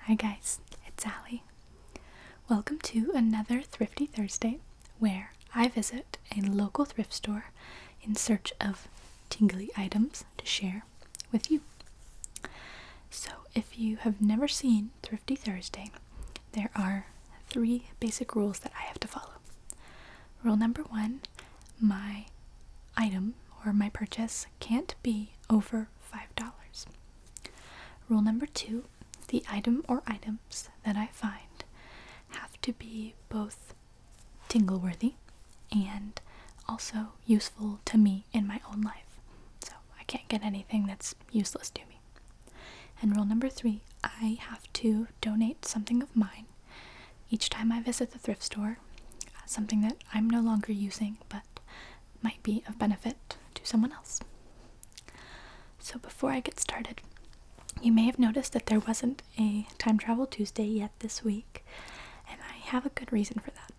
Hi guys, it's Allie. Welcome to another Thrifty Thursday where I visit a local thrift store in search of tingly items to share with you. So if you have never seen Thrifty Thursday, there are 3 basic rules that I have to follow. Rule number 1, my item or my purchase can't be over $5. Rule number 2, the item or items that I find have to be both tingle-worthy and also useful to me in my own life. So I can't get anything that's useless to me. And rule number 3, I have to donate something of mine each time I visit the thrift store, something that I'm no longer using but might be of benefit to someone else. So before I get started, you may have noticed that there wasn't a Time Travel Tuesday yet this week, and I have a good reason for that.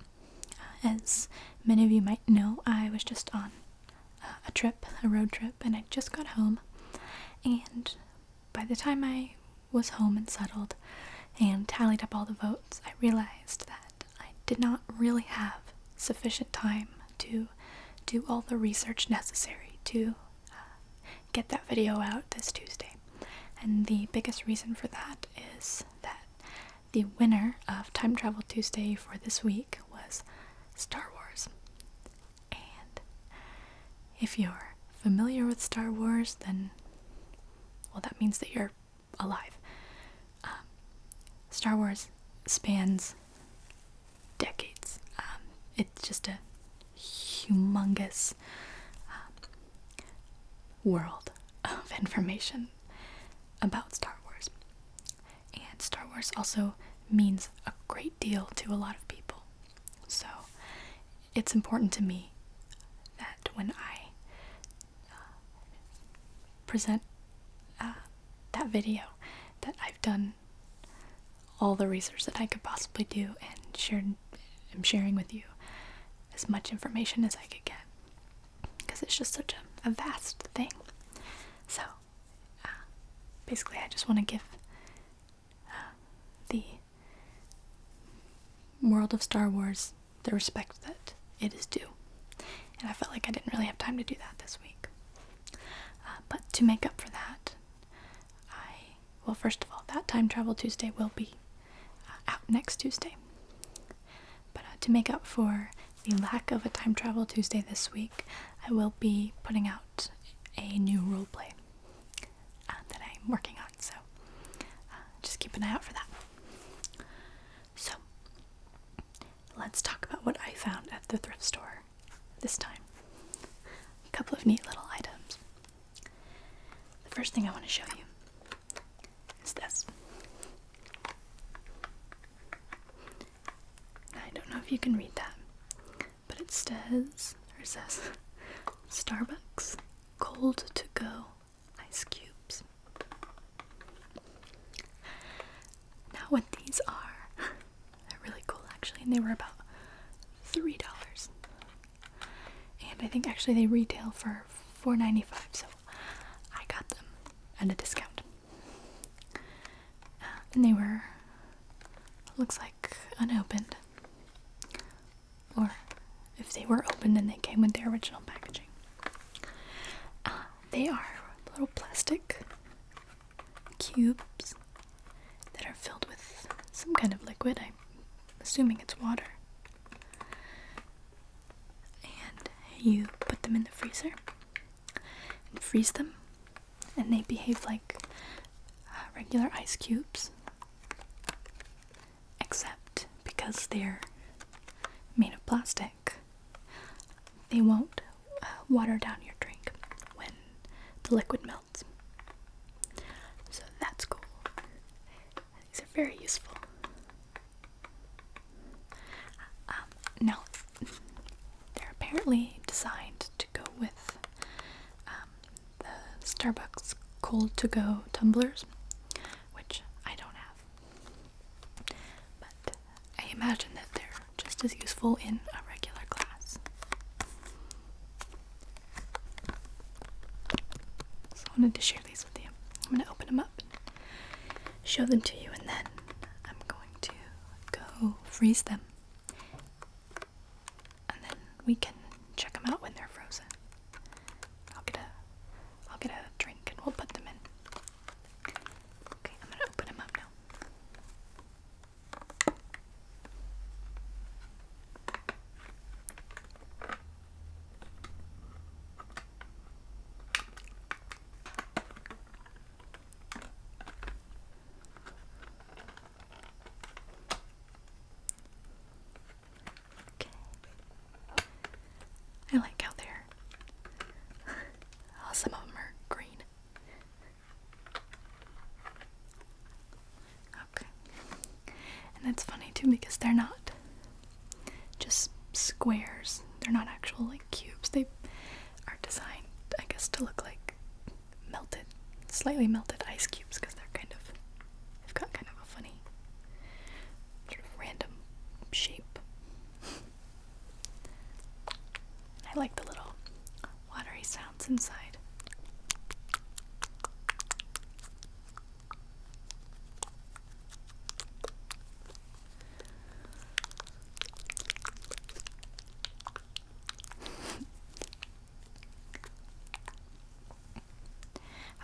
As many of you might know, I was just on a road trip, and I just got home, and by the time I was home and settled and tallied up all the votes, I realized that I did not really have sufficient time to do all the research necessary to get that video out this Tuesday. And the biggest reason for that is that the winner of Time Travel Tuesday for this week was Star Wars. And if you're familiar with Star Wars, then, well, that means that you're alive. Star Wars spans decades. It's just a humongous world of information about Star Wars. And Star Wars also means a great deal to a lot of people. So it's important to me that when I present that video, that I've done all the research that I could possibly do and I'm sharing with you as much information as I could get, because it's just such a vast thing. So basically, I just want to give the world of Star Wars the respect that it is due. And I felt like I didn't really have time to do that this week. But to make up for that, well, first of all, that Time Travel Tuesday will be out next Tuesday. But to make up for the lack of a Time Travel Tuesday this week, I will be putting out a new roleplay that I'm working on, so just keep an eye out for that. So, let's talk about what I found at the thrift store this time. A couple of neat little items. The first thing I want to show you is this. I don't know if you can read that, but it says Starbucks cold to go ice cubes. Now what these are, they're really cool actually, and they were about $3. And I think actually they retail for $4.95, so I got them at a discount. And they were, looks like, unopened. Or if they were opened, then they came with their original packaging. They are little plastic cubes that are filled with some kind of liquid. I'm assuming it's water. And you put them in the freezer and freeze them, and they behave like regular ice cubes, except because they're made of plastic, they won't water down your drink when the liquid melts. So that's cool. These are very useful. Now, they're apparently designed to go with the Starbucks cold to go tumblers, which I don't have. But I imagine that they're just as useful in a regular glass. So I wanted to share these with you. I'm going to open them up and show them to you, and then freeze them, and then we can check them out when they're frozen. I'll get a drink and we'll put them in. Okay, I'm gonna open them up now. I like how they're, some of them are green. Okay. And that's funny too because they're not just squares. They're not actual like cubes. They are designed, I guess, to look like slightly melted ice cubes because they've got kind of a funny sort of random shape. I like the little watery sounds inside.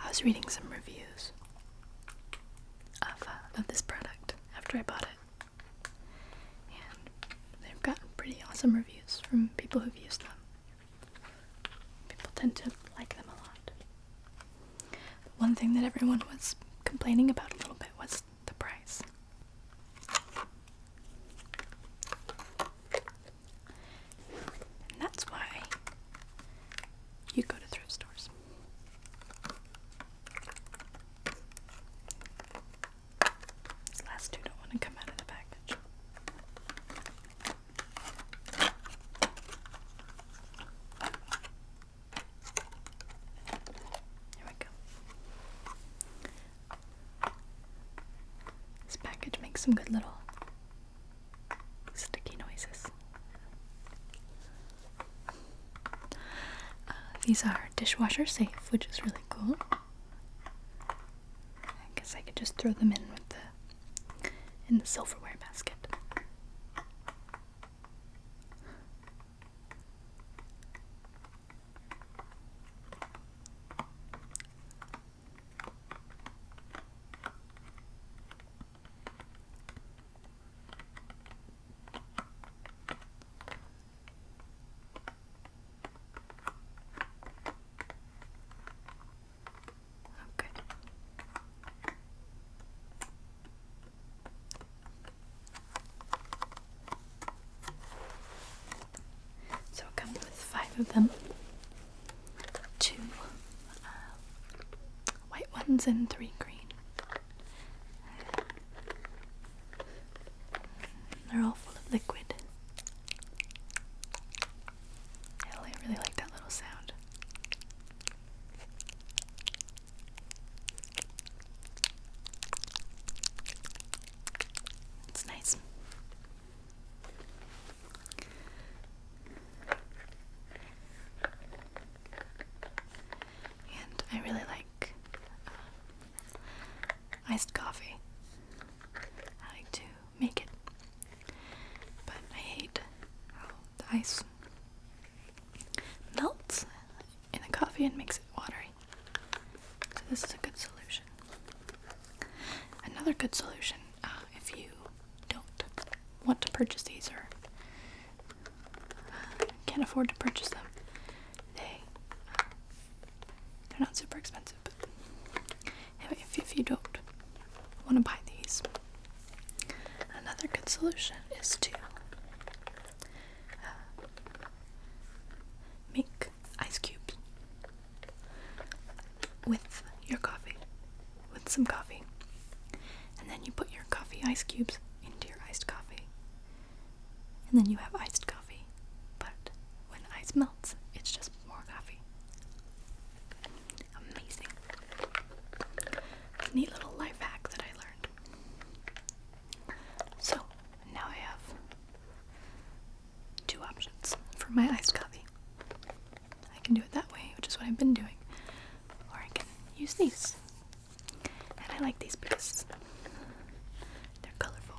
I was reading some reviews of this product after I bought it, and they've gotten pretty awesome reviews from people who've used them. People tend to like them a lot. One thing that everyone was complaining about a little bit was the price. And that's why you go to thrift stores. These last two don't want to come out of the package. Here we go. This package makes some good little sticky noises. These are dishwasher safe, which is really cool. I guess I could just throw them in the silverware basket. Okay. So it comes with 5 of them. 2 white ones and 3 green. They're all full of liquid. I really like that little sound. It's nice. And I really like iced coffee. I like to make it, but I hate how the ice melts in the coffee and makes it watery. So this is a good solution. Another good solution, if you don't want to purchase these or can't afford to purchase them, they're not super expensive, but anyway, if you don't want to buy these, another good solution is to make ice cubes with your coffee, with some coffee, and then you put your coffee ice cubes into your iced coffee, and then you have iced coffee, but when the ice melts, it's just more coffee. Amazing. Neat little life hack that I learned. So, now I have 2 options for my iced coffee. I can do it that way, which is what I've been doing, or I can use these. And I like these because they're colorful.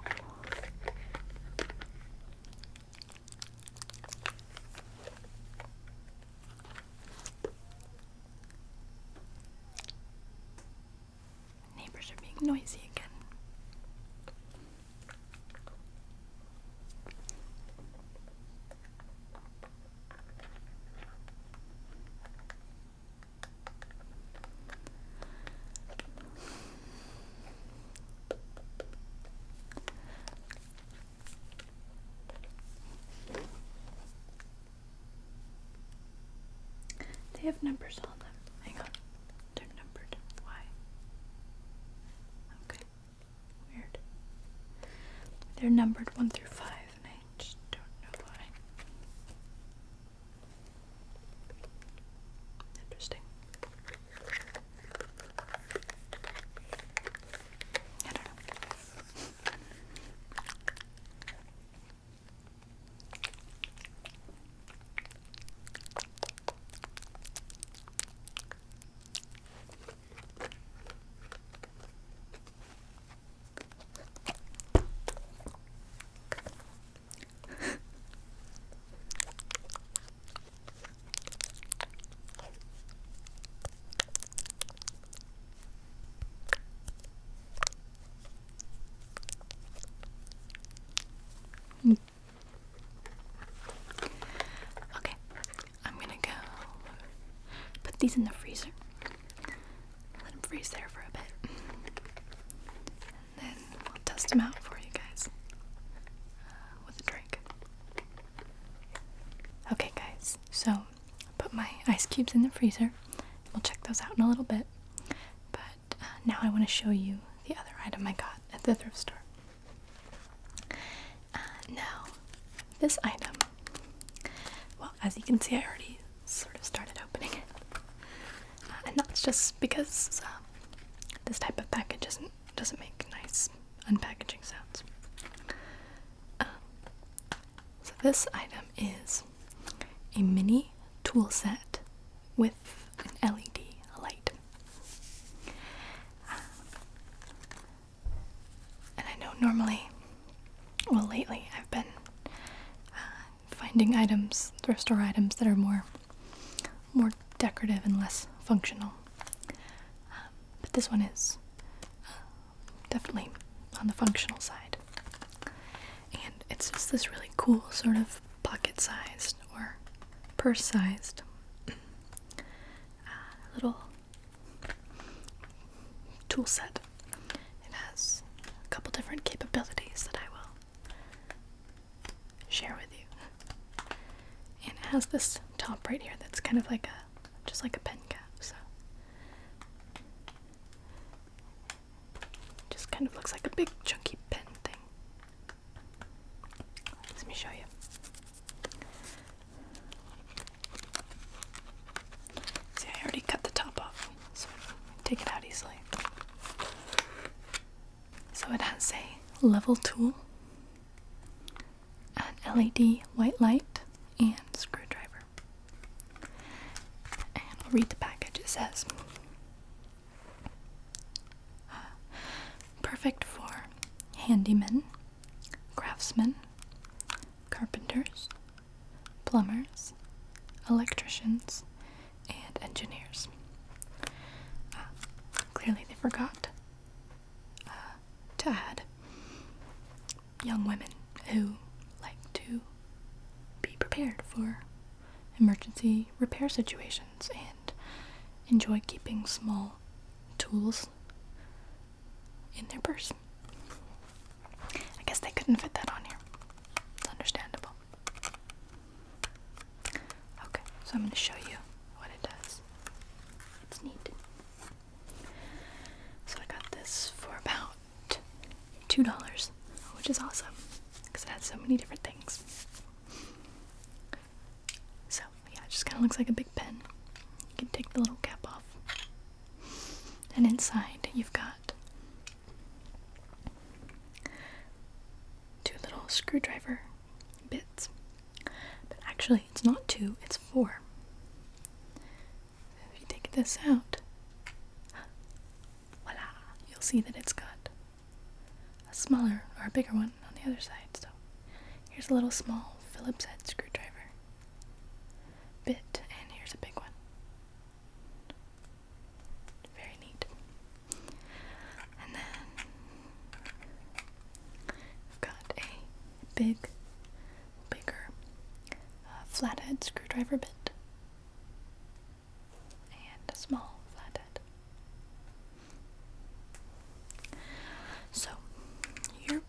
have numbers on them. Hang on. They're numbered. Why? Okay. Weird. They're numbered 1 through 5, and I just don't know why. Interesting. I don't know. Okay, I'm gonna go put these in the freezer. Let them freeze there for a bit. And then I'll test them out for you guys with a drink. Okay, guys, so I put my ice cubes in the freezer. We'll check those out in a little bit. But now I want to show you the other item I got at the thrift store. Now, this item, well, as you can see, I already sort of started opening it. And that's just because this type of package doesn't make nice unpackaging sounds. So this item is a mini tool set with an LED light. And I know normally, well, lately I've been finding items, thrift store items, that are more decorative and less functional. But this one is definitely on the functional side. And it's just this really cool sort of pocket-sized or purse-sized little tool set. It has a couple different capabilities that I will share with you. And it has this top right here that's kind of like just like a pen cap, so just kind of looks like a big chunky pen thing. Let me show you. See, I already cut the top off, so take it out easily. So it has a level tool, an LED white light, and screwdriver. And I'll read the package. It says, perfect for handymen, craftsmen, carpenters, plumbers, electricians, and engineers. Clearly they forgot to add young women who like to be prepared for emergency repair situations and enjoy keeping small tools in their purse. I guess they couldn't fit that on here. It's understandable. Okay, so I'm going to show you what it does. It's neat. So I got this for about $2, which is awesome because it has so many different things. So yeah, it just kind of looks like a big pen. You can take the little cap off, and inside you've got two little screwdriver bits. But actually it's not two, it's 4. If you take this out, voila, you'll see that it's got a smaller or a bigger one on the other side. So here's a little small Phillips head screwdriver bit, and here's a big one. Very neat. And then we've got a bigger flathead screwdriver bit and a small flathead. So you're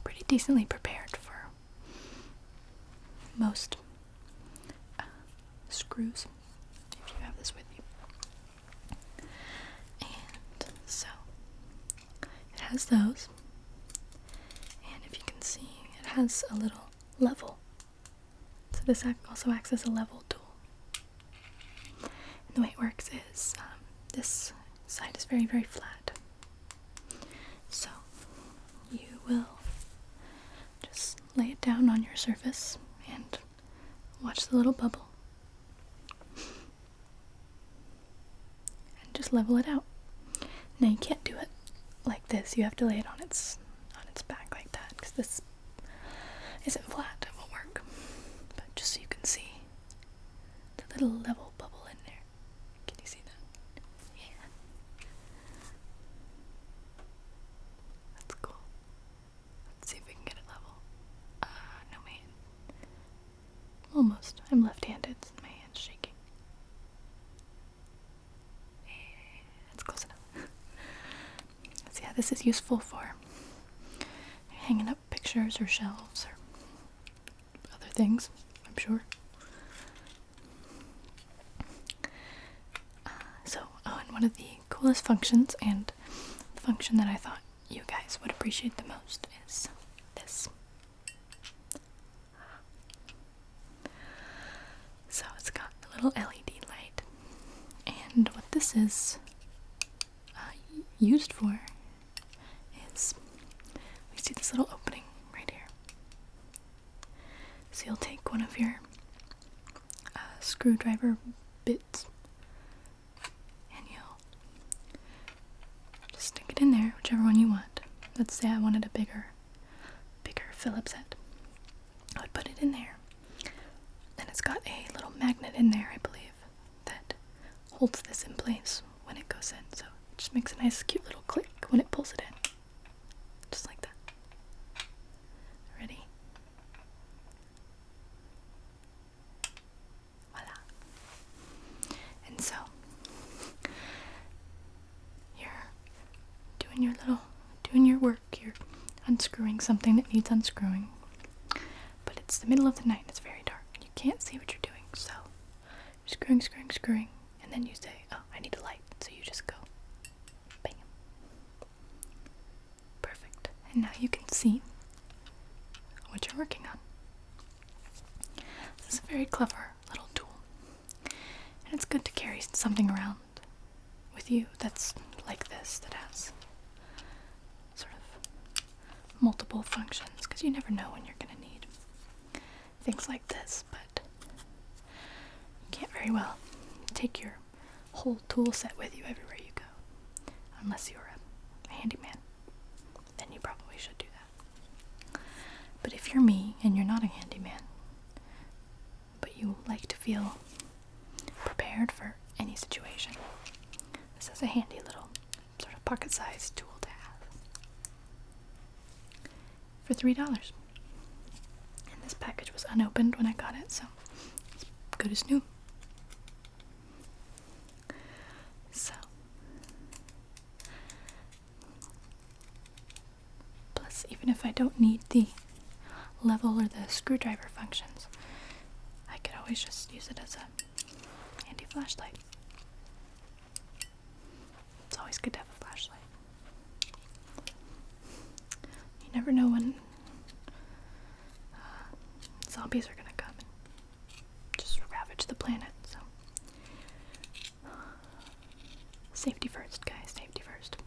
pretty decently prepared for most screws if you have has those. And if you can see, it has a little level. So this also acts as a level tool. And the way it works is this side is very, very flat. So you will just lay it down on your surface and watch the little bubble. And just level it out. Now you can't do it like this. You have to lay it on its back like that, because this isn't flat. It won't work. But just so you can see the little level bubble in there. Can you see that? Yeah. That's cool. Let's see if we can get it level. No, my hand. Almost. I'm left-handed, so my hand's shaking. That's close enough. So yeah, this is useful for hanging up pictures or shelves or other things, I'm sure. And one of the coolest functions, and the function that I thought you guys would appreciate the most, is this. So it's got a little LED light, and what this is used for is, we see this little opening right here. So you'll take one of your screwdriver bits and you'll just stick it in there, whichever one you want. Let's say I wanted a bigger Phillips head. I would put it in there, and it's got a little magnet in there, I believe, that holds this in place when it goes in. So it just makes a nice cute little click when it pulls it in. Just like that. Ready? Voila. And so you're doing your work, you're unscrewing something that needs unscrewing. But it's the middle of the night, it's very dark. You can't see what you're doing, so you're screwing, and then you say, oh, I need a light. So you just go bam. Perfect. And now you can see what you're working on. This is a very clever little tool. And it's good to carry something around with you that's like this, that has sort of multiple functions, because you never know when you're going to need things like this, but you can't very well take your whole tool set with you everywhere you go, unless you're a handyman. Then you probably should do that. But if you're me and you're not a handyman, but you like to feel prepared for any situation, this is a handy little sort of pocket-sized tool to have for $3. And this package was unopened when I got it, so it's good as new. So, plus, even if I don't need the level or the screwdriver functions, I could always just use it as a handy flashlight. It's always good to have a flashlight. You never know when zombies are gonna come and just ravage the planet, so safety first, guys, safety first.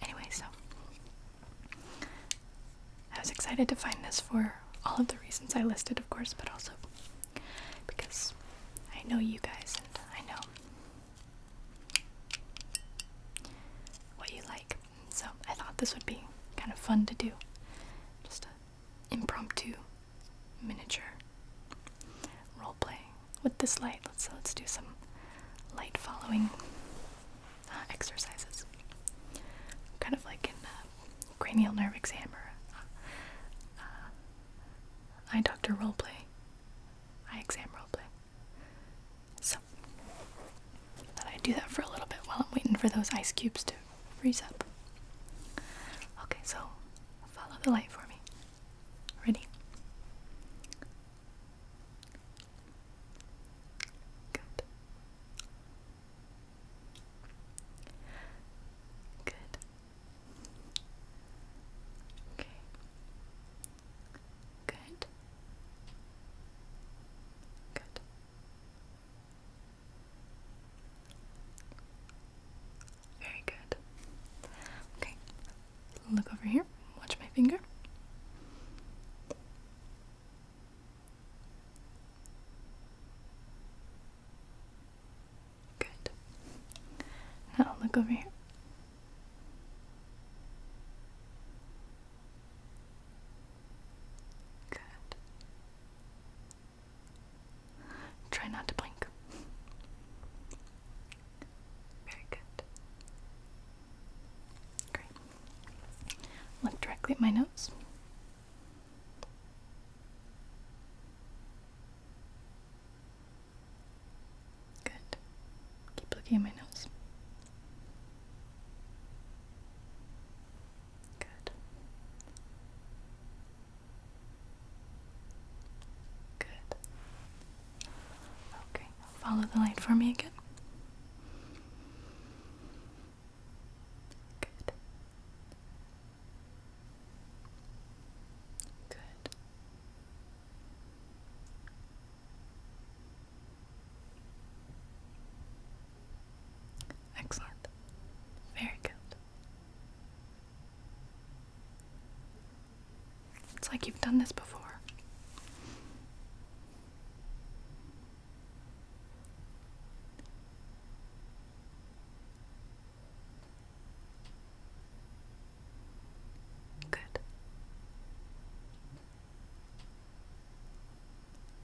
Anyway, so I was excited to find this for all of the reasons I listed, of course, but also because I know you guys and I know what you like. So I thought this would be kind of fun to do. Just an impromptu miniature roleplay with this light. Let's do some light following exercises. Kind of like in cranial nerve exam or eye doctor roleplay, eye exam roleplay. So, I thought I'd do that for a little bit while I'm waiting for those ice cubes to freeze up. Okay, so follow the light for me. Ready? Look over here. Watch my finger. Good. Now look over here. Good. Try not to blink. Very good. Great. Look directly at my nose. Good. Keep looking at my nose. Good. Good. Okay, follow the light for me again. Good. Good. Excellent. Very good. It's like you've done this before. Good.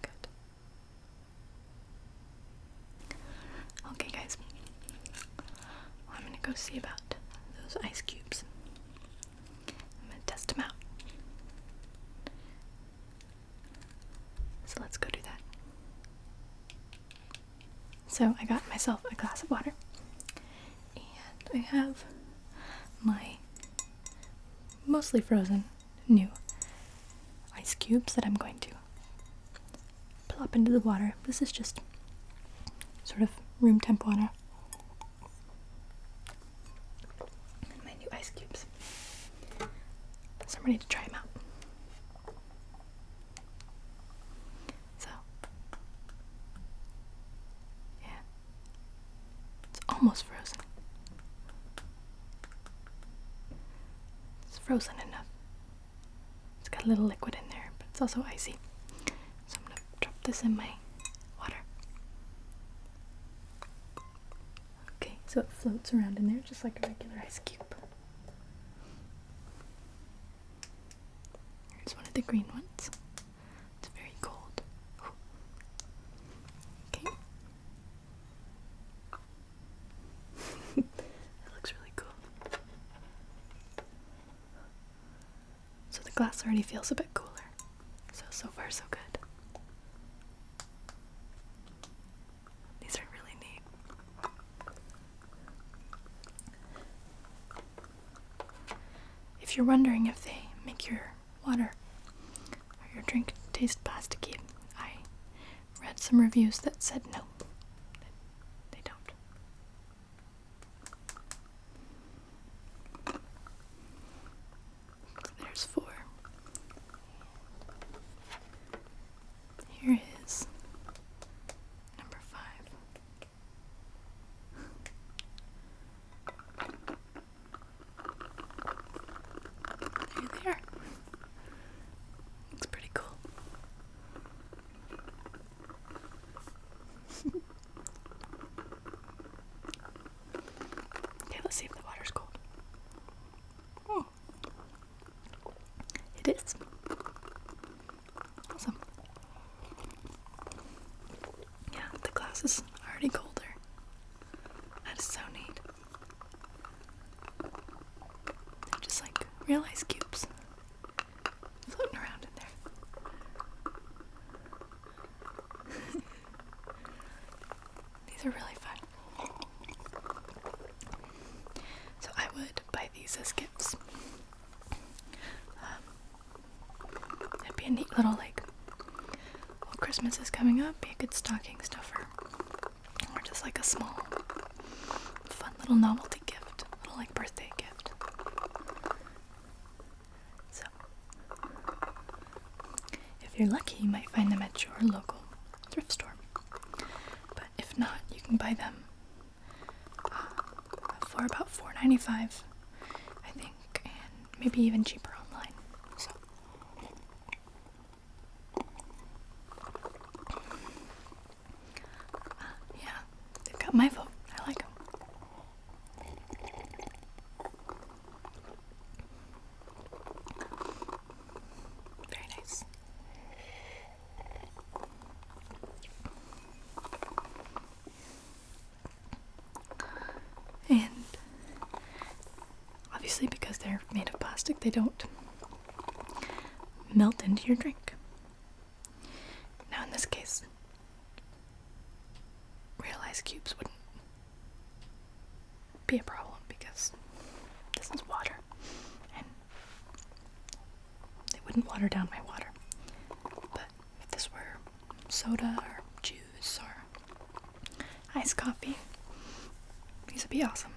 Good. Okay, guys. I'm gonna go see about those ice cubes. I'm gonna test them out. So let's go do that. So I got myself a glass of water, and I have my mostly frozen new ice cubes that I'm going to plop into the water. This is just sort of room temp water. And my new ice cubes. So I'm ready to try them out. So, yeah. It's almost frozen. It's frozen enough. It's got a little liquid in there, but it's also icy. So I'm gonna drop this in my water. Okay, so it floats around in there just like a regular ice cube. Here's one of the green ones. It's very cold. Okay. That looks really cool. So the glass already feels a bit cooler. So far so good. These are really neat. If you're wondering if they make your water or your drink taste plasticky, I read some reviews that said no, they don't. So there's 4. Here is number 5. There they are. Looks pretty cool. Okay, let's see if the water's cold. Oh. It is. Awesome. Yeah, the glass is already colder. That is so neat. They're just like real ice cubes floating around in there. These are really fun. So I would buy these as gifts. It'd be a neat little, like, well, Christmas is coming up, be a good stocking stuffer. Or just like a small, fun little novelty gift. Little, like, birthday gift. So, if you're lucky, you might find them at your local thrift store. But if not, you can buy them for about $4.95, I think, and maybe even cheaper online. So yeah, they've got my vote. I like them. Very nice. And obviously, because they're made of plastic, they don't melt into your drink. Now, in this case, real ice cubes wouldn't be a problem because this is water, and they wouldn't water down my water. But if this were soda or juice or iced coffee, these would be awesome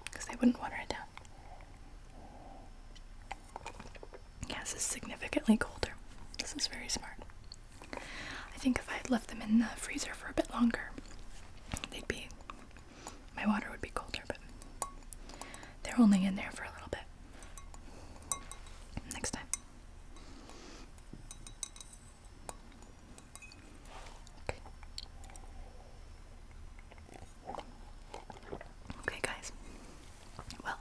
because they wouldn't water it down. Yeah, this is significantly colder. This is very smart. I think if I had left them in the freezer for a bit longer, my water would be colder, but they're only in there for a little bit. Next time. Okay, guys. Well,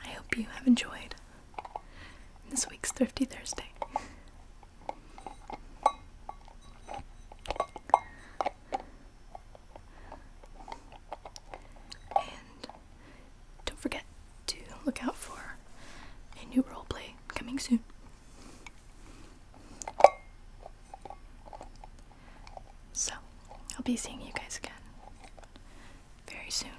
I hope you have enjoyed this week's Thrifty Thursday. And don't forget to look out for a new roleplay coming soon. So, I'll be seeing you guys again very soon.